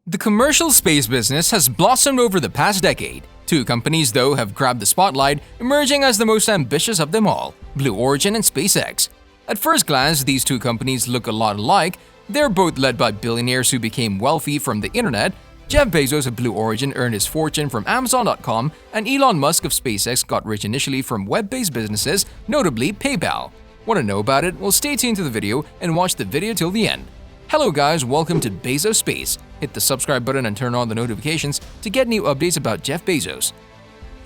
The commercial space business has blossomed over the past decade. Two companies, though, have grabbed the spotlight, emerging as the most ambitious of them all: Blue Origin and SpaceX. At first glance, these two companies look a lot alike. They're both led by billionaires who became wealthy from the internet. Jeff Bezos of Blue Origin earned his fortune from Amazon.com, and Elon Musk of SpaceX got rich initially from web-based businesses, notably PayPal. Want to know about it? Well, stay tuned to the video and watch the video till the end. Hello guys, welcome to Bezos Space. Hit the subscribe button and turn on the notifications to get new updates about Jeff Bezos.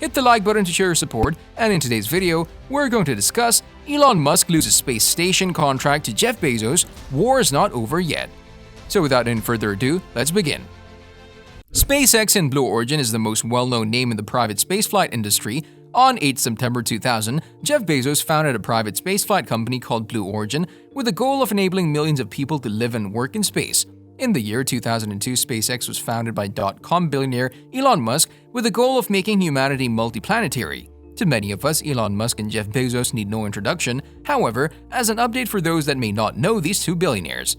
Hit the like button to show your support, and in today's video, we're going to discuss Elon Musk loses space station contract to Jeff Bezos, war is not over yet. So without any further ado, let's begin. SpaceX and Blue Origin is the most well-known name in the private spaceflight industry. On 8 September 2000, Jeff Bezos founded a private spaceflight company called Blue Origin with the goal of enabling millions of people to live and work in space. In the year 2002, SpaceX was founded by dot-com billionaire Elon Musk with the goal of making humanity multiplanetary. To many of us, Elon Musk and Jeff Bezos need no introduction. However, as an update for those that may not know these two billionaires,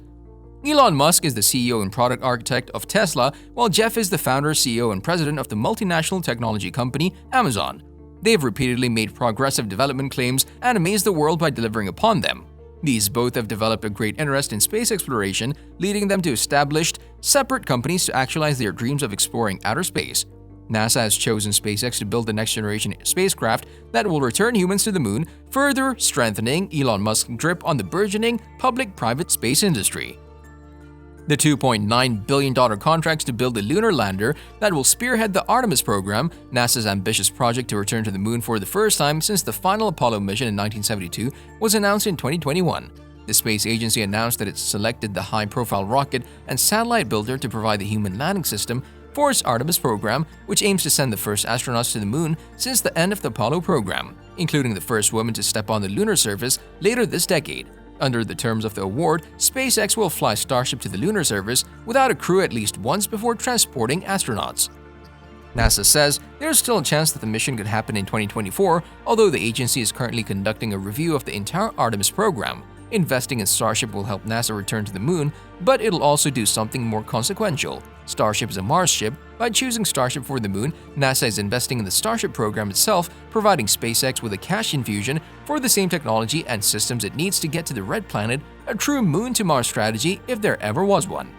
Elon Musk is the CEO and product architect of Tesla, while Jeff is the founder, CEO, and president of the multinational technology company Amazon. They have repeatedly made progressive development claims and amazed the world by delivering upon them. These both have developed a great interest in space exploration, leading them to establish separate companies to actualize their dreams of exploring outer space. NASA has chosen SpaceX to build the next-generation spacecraft that will return humans to the moon, further strengthening Elon Musk's grip on the burgeoning public-private space industry. The $2.9 billion contracts to build a lunar lander that will spearhead the Artemis program, NASA's ambitious project to return to the moon for the first time since the final Apollo mission in 1972, was announced in 2021. The space agency announced that it selected the high-profile rocket and satellite builder to provide the human landing system for its Artemis program, which aims to send the first astronauts to the moon since the end of the Apollo program, including the first woman to step on the lunar surface later this decade. Under the terms of the award, SpaceX will fly Starship to the lunar surface without a crew at least once before transporting astronauts. NASA says there's still a chance that the mission could happen in 2024, although the agency is currently conducting a review of the entire Artemis program. Investing in Starship will help NASA return to the moon, but it'll also do something more consequential. Starship is a Mars ship. By choosing Starship for the moon, NASA is investing in the Starship program itself, providing SpaceX with a cash infusion for the same technology and systems it needs to get to the Red Planet, a true moon-to-Mars strategy if there ever was one.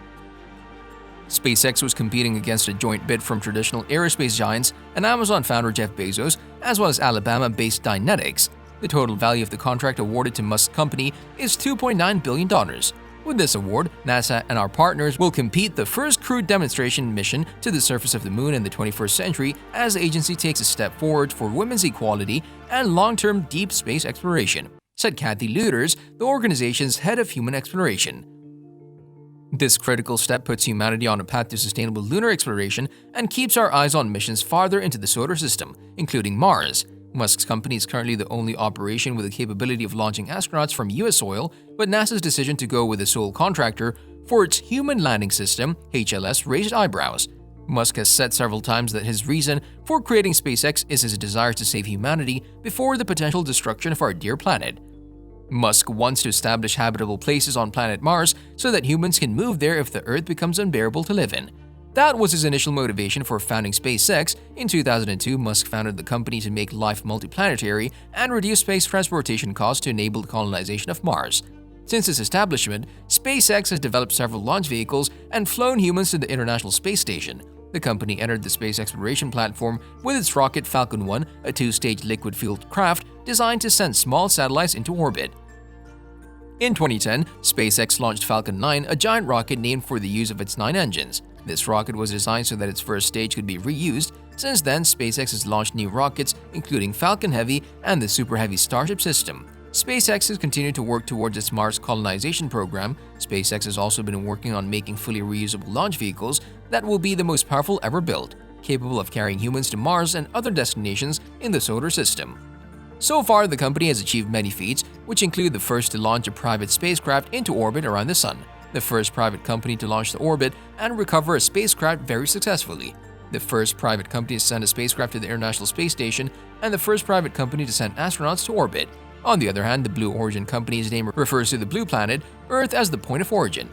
SpaceX was competing against a joint bid from traditional aerospace giants and Amazon founder Jeff Bezos, as well as Alabama-based Dynetics. The total value of the contract awarded to Musk's company is $2.9 billion. With this award, NASA and our partners will complete the first crewed demonstration mission to the surface of the moon in the 21st century as the agency takes a step forward for women's equality and long-term deep space exploration, said Kathy Lueders, the organization's head of human exploration. This critical step puts humanity on a path to sustainable lunar exploration and keeps our eyes on missions farther into the solar system, including Mars. Musk's company is currently the only operation with the capability of launching astronauts from US soil, but NASA's decision to go with a sole contractor for its Human Landing System (HLS) raised eyebrows. Musk has said several times that his reason for creating SpaceX is his desire to save humanity before the potential destruction of our dear planet. Musk wants to establish habitable places on planet Mars so that humans can move there if the Earth becomes unbearable to live in. That was his initial motivation for founding SpaceX. In 2002, Musk founded the company to make life multiplanetary and reduce space transportation costs to enable the colonization of Mars. Since its establishment, SpaceX has developed several launch vehicles and flown humans to the International Space Station. The company entered the space exploration platform with its rocket Falcon 1, a two-stage liquid-fueled craft designed to send small satellites into orbit. In 2010, SpaceX launched Falcon 9, a giant rocket named for the use of its 9 engines. This rocket was designed so that its first stage could be reused. Since then, SpaceX has launched new rockets, including Falcon Heavy and the Super Heavy Starship system. SpaceX has continued to work towards its Mars colonization program. SpaceX has also been working on making fully reusable launch vehicles that will be the most powerful ever built, capable of carrying humans to Mars and other destinations in the solar system. So far, the company has achieved many feats, which include the first to launch a private spacecraft into orbit around the Sun, the first private company to launch to orbit and recover a spacecraft very successfully, the first private company to send a spacecraft to the International Space Station, and the first private company to send astronauts to orbit. On the other hand, the Blue Origin company's name refers to the blue planet, Earth, as the point of origin.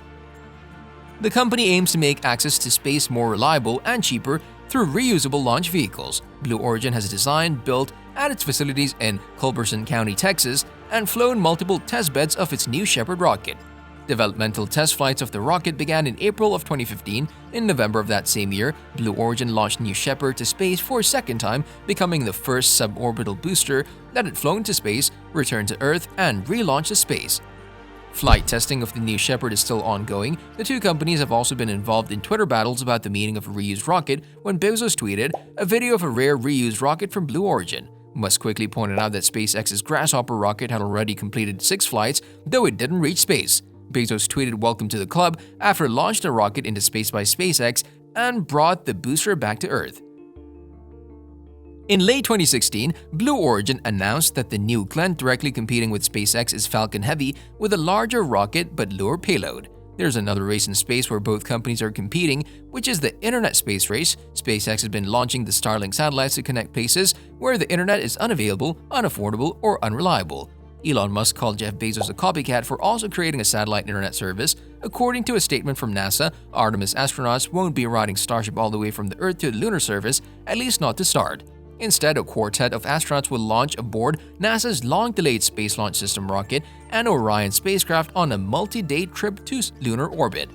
The company aims to make access to space more reliable and cheaper through reusable launch vehicles. Blue Origin has designed, built at its facilities in Culberson County, Texas, and flown multiple test beds of its New Shepard rocket. Developmental test flights of the rocket began in April of 2015. In November of that same year, Blue Origin launched New Shepard to space for a second time, becoming the first suborbital booster that had flown to space, returned to Earth, and relaunched to space. Flight testing of the New Shepard is still ongoing. The two companies have also been involved in Twitter battles about the meaning of a reused rocket when Bezos tweeted a video of a rare reused rocket from Blue Origin. Musk quickly pointed out that SpaceX's Grasshopper rocket had already completed 6 flights, though it didn't reach space. Bezos tweeted "Welcome to the club" after it launched a rocket into space by SpaceX and brought the booster back to Earth. In late 2016, Blue Origin announced that the new Glenn directly competing with SpaceX is Falcon Heavy with a larger rocket but lower payload. There's another race in space where both companies are competing, which is the Internet Space Race. SpaceX has been launching the Starlink satellites to connect places where the internet is unavailable, unaffordable, or unreliable. Elon Musk called Jeff Bezos a copycat for also creating a satellite internet service. According to a statement from NASA, Artemis astronauts won't be riding Starship all the way from the Earth to the lunar surface, at least not to start. Instead, a quartet of astronauts will launch aboard NASA's long-delayed Space Launch System rocket and Orion spacecraft on a multi-day trip to lunar orbit.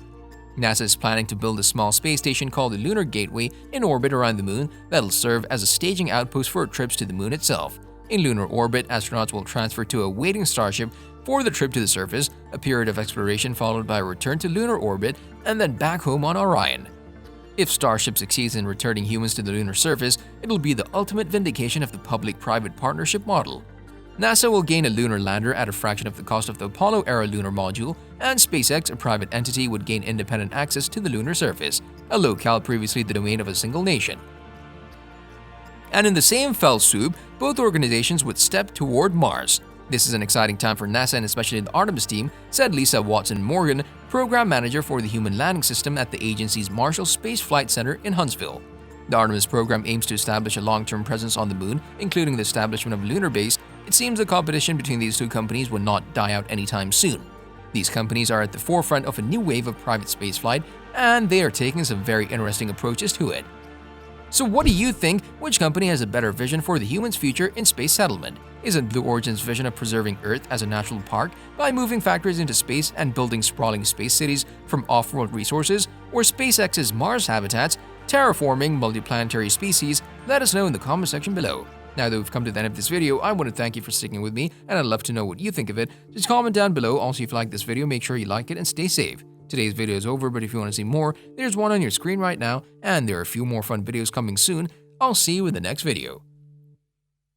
NASA is planning to build a small space station called the Lunar Gateway in orbit around the Moon that'll serve as a staging outpost for trips to the Moon itself. In lunar orbit, astronauts will transfer to a waiting Starship for the trip to the surface, a period of exploration followed by a return to lunar orbit, and then back home on Orion. If Starship succeeds in returning humans to the lunar surface, it'll be the ultimate vindication of the public-private partnership model. NASA will gain a lunar lander at a fraction of the cost of the Apollo-era lunar module, and SpaceX, a private entity, would gain independent access to the lunar surface, a locale previously the domain of a single nation. And in the same fell swoop, both organizations would step toward Mars. This is an exciting time for NASA and especially the Artemis team, said Lisa Watson-Morgan, program manager for the Human Landing System at the agency's Marshall Space Flight Center in Huntsville. The Artemis program aims to establish a long-term presence on the Moon, including the establishment of a lunar base. It seems the competition between these two companies would not die out anytime soon. These companies are at the forefront of a new wave of private spaceflight, and they are taking some very interesting approaches to it. So what do you think? Which company has a better vision for the human's future in space settlement? Is it Blue Origin's vision of preserving Earth as a natural park by moving factories into space and building sprawling space cities from off-world resources, or SpaceX's Mars habitats, terraforming multiplanetary species? Let us know in the comment section below. Now that we've come to the end of this video, I want to thank you for sticking with me, and I'd love to know what you think of it. Just comment down below. Also, if you like this video, make sure you like it and stay safe. Today's video is over, but if you want to see more, there's one on your screen right now, and there are a few more fun videos coming soon. I'll see you in the next video.